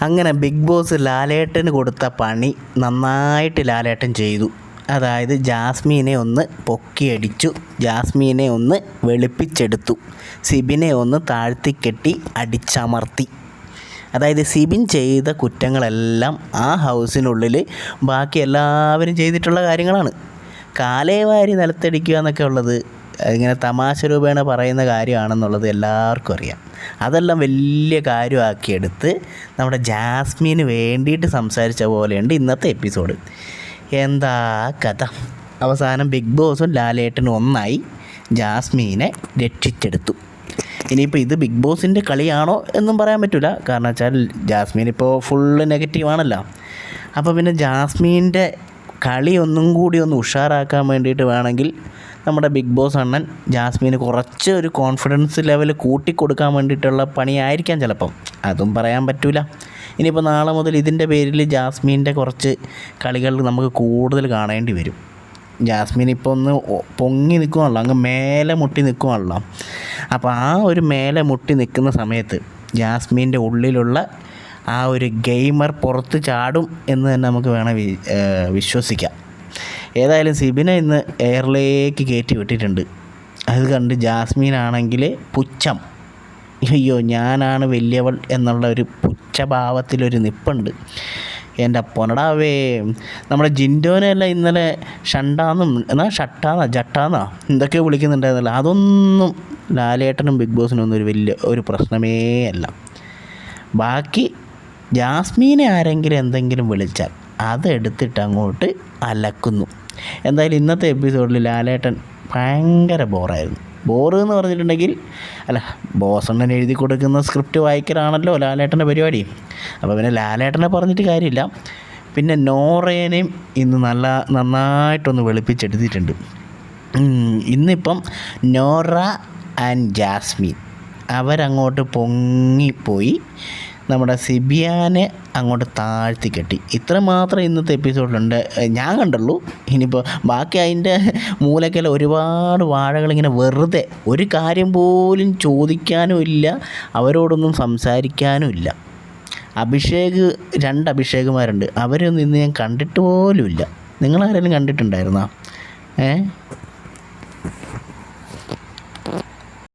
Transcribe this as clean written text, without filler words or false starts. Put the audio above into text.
അങ്ങനെ big boss ലാലേട്ടന് കൊടുത്ത പണി നന്നായിട്ട് ലാലേട്ടൻ ചെയ്തു. അതായത് ജാസ്മീനെ ഒന്ന് പൊക്കിയടിച്ചു, ജാസ്മീനെ ഒന്ന് വെളുപ്പിച്ചെടുത്തു, സിബിനെ ഒന്ന് താഴ്ത്തിക്കെട്ടി അടിച്ചമർത്തി. അതായത് സിബിൻ ചെയ്ത കുറ്റങ്ങളെല്ലാം ആ ഹൗസിനുള്ളിൽ ബാക്കി എല്ലാവരും ചെയ്തിട്ടുള്ള കാര്യങ്ങളാണ്. കാലേ വാരി നിലത്തടിക്കുക എന്നൊക്കെ ഉള്ളത് ഇങ്ങനെ തമാശ രൂപേണ പറയുന്ന കാര്യമാണെന്നുള്ളത് എല്ലാവർക്കും അറിയാം. അതെല്ലാം വലിയ കാര്യമാക്കിയെടുത്ത് നമ്മുടെ ജാസ്മിന് വേണ്ടിയിട്ട് സംസാരിച്ച പോലെയുണ്ട് ഇന്നത്തെ എപ്പിസോഡ്. എന്താ കഥ? അവസാനം ബിഗ് ബോസും ലാലേട്ടനും ഒന്നായി ജാസ്മിനെ രക്ഷിച്ചെടുത്തു. ഇനിയിപ്പോൾ ഇത് ബിഗ് ബോസിൻ്റെ കളിയാണോ എന്നും പറയാൻ പറ്റില്ല. കാരണം വെച്ചാൽ ജാസ്മിൻ ഇപ്പോൾ ഫുള്ള് നെഗറ്റീവാണല്ലോ. അപ്പോൾ പിന്നെ ജാസ്മിൻ്റെ കളി ഒന്നും കൂടി ഒന്ന് ഉഷാറാക്കാൻ വേണ്ടിയിട്ട് വേണമെങ്കിൽ നമ്മുടെ ബിഗ് ബോസ് അണ്ണൻ ജാസ്മിന് കുറച്ച് ഒരു കോൺഫിഡൻസ് ലെവൽ കൂട്ടിക്കൊടുക്കാൻ വേണ്ടിയിട്ടുള്ള പണിയായിരിക്കാം ചിലപ്പം. അതും പറയാൻ പറ്റില്ല. ഇനിയിപ്പോൾ നാളെ മുതൽ ഇതിൻ്റെ പേരിൽ ജാസ്മിൻ്റെ കുറച്ച് കളികൾ നമുക്ക് കൂടുതൽ കാണേണ്ടി വരും. ജാസ്മിൻ ഇപ്പോൾ ഒന്ന് പൊങ്ങി നിൽക്കുവാണല്ലോ, അങ്ങ് മേലെ മുട്ടി നിൽക്കുവാണല്ലോ. അപ്പോൾ ആ ഒരു മേലെ മുട്ടി നിൽക്കുന്ന സമയത്ത് ജാസ്മിൻ്റെ ഉള്ളിലുള്ള ആ ഒരു ഗെയിമർ പുറത്ത് ചാടും എന്ന് തന്നെ നമുക്ക് വേണം വിശ്വസിക്കാം. ഏതായാലും സിബിനെ ഇന്ന് എയറിലേക്ക് കയറ്റി വിട്ടിട്ടുണ്ട്. അത് കണ്ട് ജാസ്മിനാണെങ്കിൽ പുച്ഛം, അയ്യോ ഞാനാണ് വലിയവൾ എന്നുള്ള ഒരു പുച്ഛഭാവത്തിലൊരു നിപ്പുണ്ട്. എൻ്റെ പൊന്നടാവേ, നമ്മുടെ ജിൻഡോനെല്ലാം ഇന്നലെ ഷണ്ടാന്നും എന്നാൽ ജട്ടാന്നാ എന്തൊക്കെ വിളിക്കുന്നുണ്ടായിരുന്നല്ലോ. അതൊന്നും ലാലേട്ടനും ബിഗ് ബോസിനും ഒന്നും ഒരു പ്രശ്നമേ അല്ല. ബാക്കി ജാസ്മീനെ ആരെങ്കിലും എന്തെങ്കിലും വിളിച്ചാൽ അതെടുത്തിട്ട് അങ്ങോട്ട് അലക്കുന്നു. എന്തായാലും ഇന്നത്തെ എപ്പിസോഡിൽ ലാലേട്ടൻ ഭയങ്കര ബോറായിരുന്നു. ബോറ് എന്ന് പറഞ്ഞിട്ടുണ്ടെങ്കിൽ ബോസണ്ണൻ എഴുതി കൊടുക്കുന്ന സ്ക്രിപ്റ്റ് വായിക്കലാണല്ലോ ലാലേട്ടൻ്റെ പരിപാടി. അപ്പോൾ പിന്നെ ലാലേട്ടനെ പറഞ്ഞിട്ട് കാര്യമില്ല. പിന്നെ നോറേനെയും ഇന്ന് നന്നായിട്ടൊന്ന് വെളുപ്പിച്ചെടുത്തിട്ടുണ്ട്. ഇന്നിപ്പം നോറ ആൻഡ് ജാസ്മിൻ അവരങ്ങോട്ട് പൊങ്ങിപ്പോയി നമ്മുടെ സിബിയാനെ അങ്ങോട്ട് താഴ്ത്തി കെട്ടി. ഇത്ര മാത്രം ഇന്നത്തെ എപ്പിസോഡിലുണ്ട് ഞാൻ കണ്ടുള്ളൂ. ഇനിയിപ്പോൾ ബാക്കി അതിൻ്റെ മൂലക്കെല്ലാം ഒരുപാട് വാഴകളിങ്ങനെ വെറുതെ ഒരു കാര്യം പോലും ചോദിക്കാനും ഇല്ല, അവരോടൊന്നും സംസാരിക്കാനും ഇല്ല. രണ്ട് അഭിഷേകുമാരുണ്ട്, അവരൊന്നും ഇന്ന് ഞാൻ കണ്ടിട്ട് പോലുമില്ല. നിങ്ങളാരെങ്കിലും കണ്ടിട്ടുണ്ടായിരുന്നോ?